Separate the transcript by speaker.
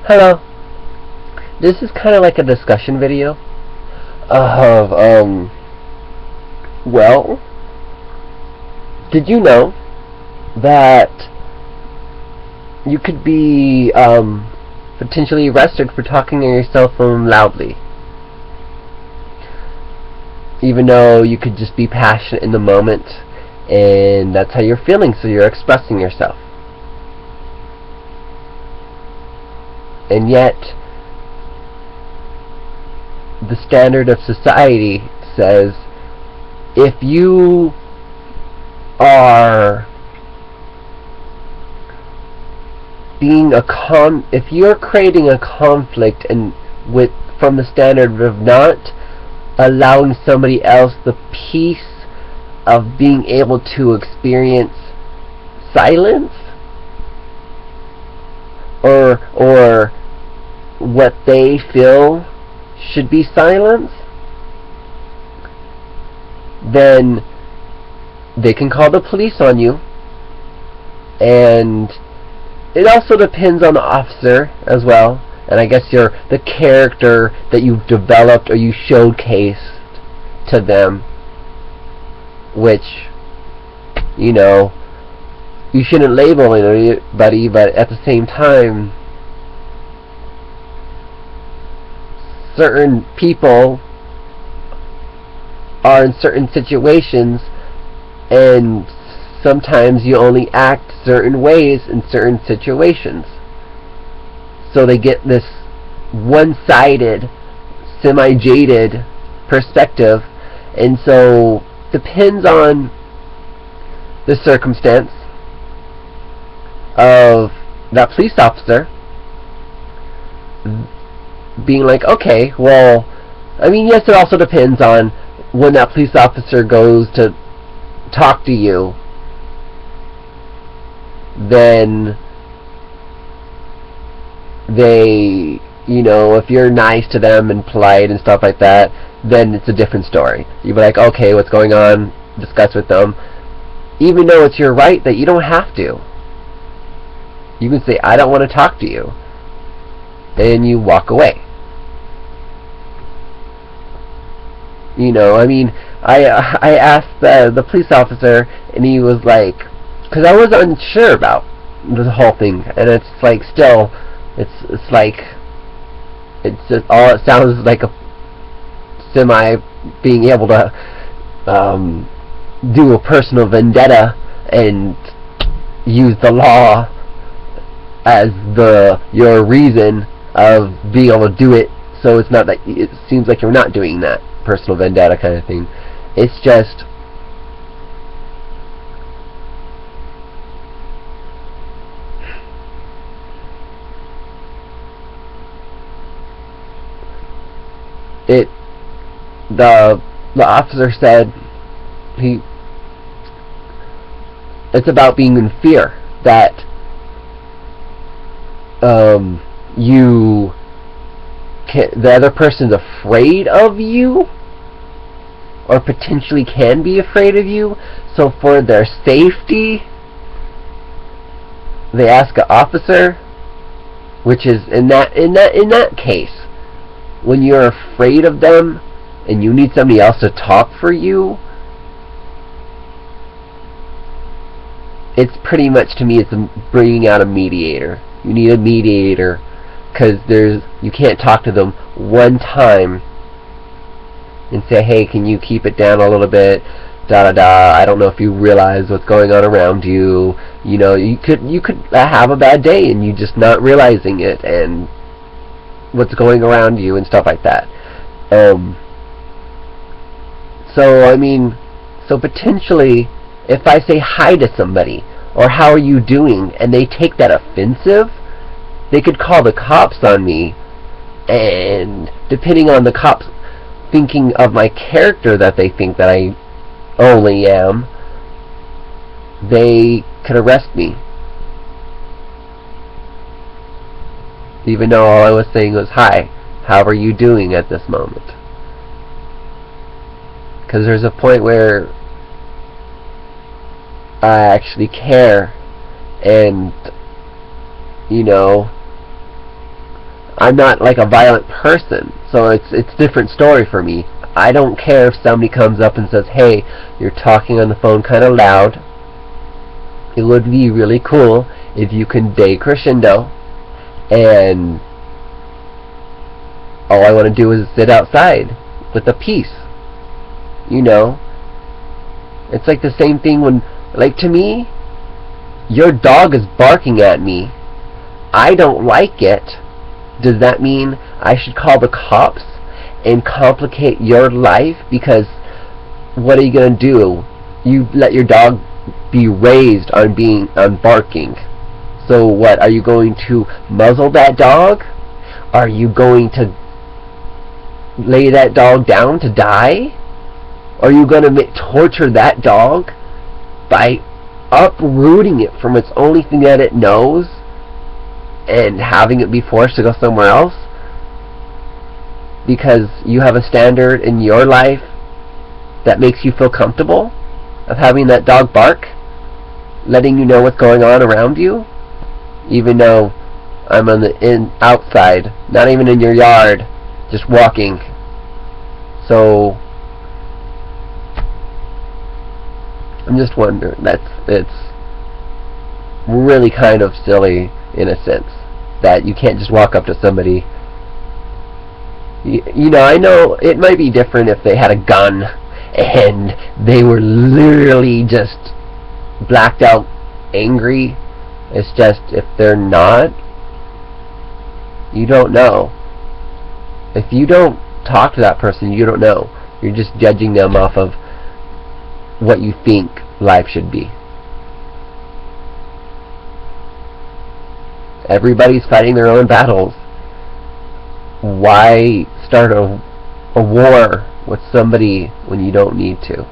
Speaker 1: Hello. This is kind of like a discussion video of, well, did you know that you could be, potentially arrested for talking on your cell phone loudly? Even though you could just be passionate in the moment, and that's how you're feeling, so you're expressing yourself. And yet, the standard of society says if you are if you're creating a conflict from the standard of not allowing somebody else the peace of being able to experience silence or what they feel should be silence, then they can call the police on you. And it also depends on the officer as well, and I guess the character that you've developed or you showcased to them, which, you shouldn't label anybody, but at the same time, certain people are in certain situations, and sometimes you only act certain ways in certain situations. So they get this one-sided, semi-jaded perspective, and so depends on the circumstance of that police officer being like, okay, well, yes, it also depends on when that police officer goes to talk to you, then they, if you're nice to them and polite and stuff like that, then it's a different story. You'd be like, okay, what's going on? Discuss with them. Even though it's your right that you don't have to. You can say, I don't want to talk to you. And you walk away. I asked the police officer, and he was like, because I was unsure about the whole thing, and it's like still, it's just all it sounds like a semi being able to do a personal vendetta and use the law as your reason of being able to do it. So it's not that it seems like you're not doing that personal vendetta kind of thing. It's just the officer said it's about being in fear that the other person's afraid of you, or potentially can be afraid of you. So for their safety, they ask an officer, which is in that case, when you're afraid of them and you need somebody else to talk for you, it's pretty much, to me, it's bringing out a mediator. You need a mediator, because you can't talk to them one time and say, hey, can you keep it down a little bit, I don't know if you realize what's going on around you. You could have a bad day and you just not realizing it and what's going around you and stuff like that. So potentially, if I say hi to somebody or how are you doing and they take that offensive, they could call the cops on me, and depending on the cops thinking of my character that they think that I only am, they could arrest me. Even though all I was saying was, hi, how are you doing at this moment? Because there's a point where I actually care, and I'm not like a violent person, so it's different story for me. I don't care if somebody comes up and says, hey, you're talking on the phone kind of loud. It would be really cool if you can decrescendo, and all I want to do is sit outside with a peace. You know? It's like the same thing when, like, to me, your dog is barking at me. I don't like it. Does that mean I should call the cops and complicate your life? Because what are you going to do? You let your dog be raised on barking. So what, are you going to muzzle that dog? Are you going to lay that dog down to die? Are you going to torture that dog by uprooting it from its only thing that it knows and having it be forced to go somewhere else because you have a standard in your life that makes you feel comfortable of having that dog bark, letting you know what's going on around you, even though I'm on the outside, not even in your yard, just walking. So I'm just wondering, it's really kind of silly in a sense that you can't just walk up to somebody. You know, I know it might be different if they had a gun and they were literally just blacked out angry. It's just, if they're not, you don't know. If you don't talk to that person, you don't know. You're just judging them off of what you think life should be. Everybody's fighting their own battles. Why start a war with somebody when you don't need to?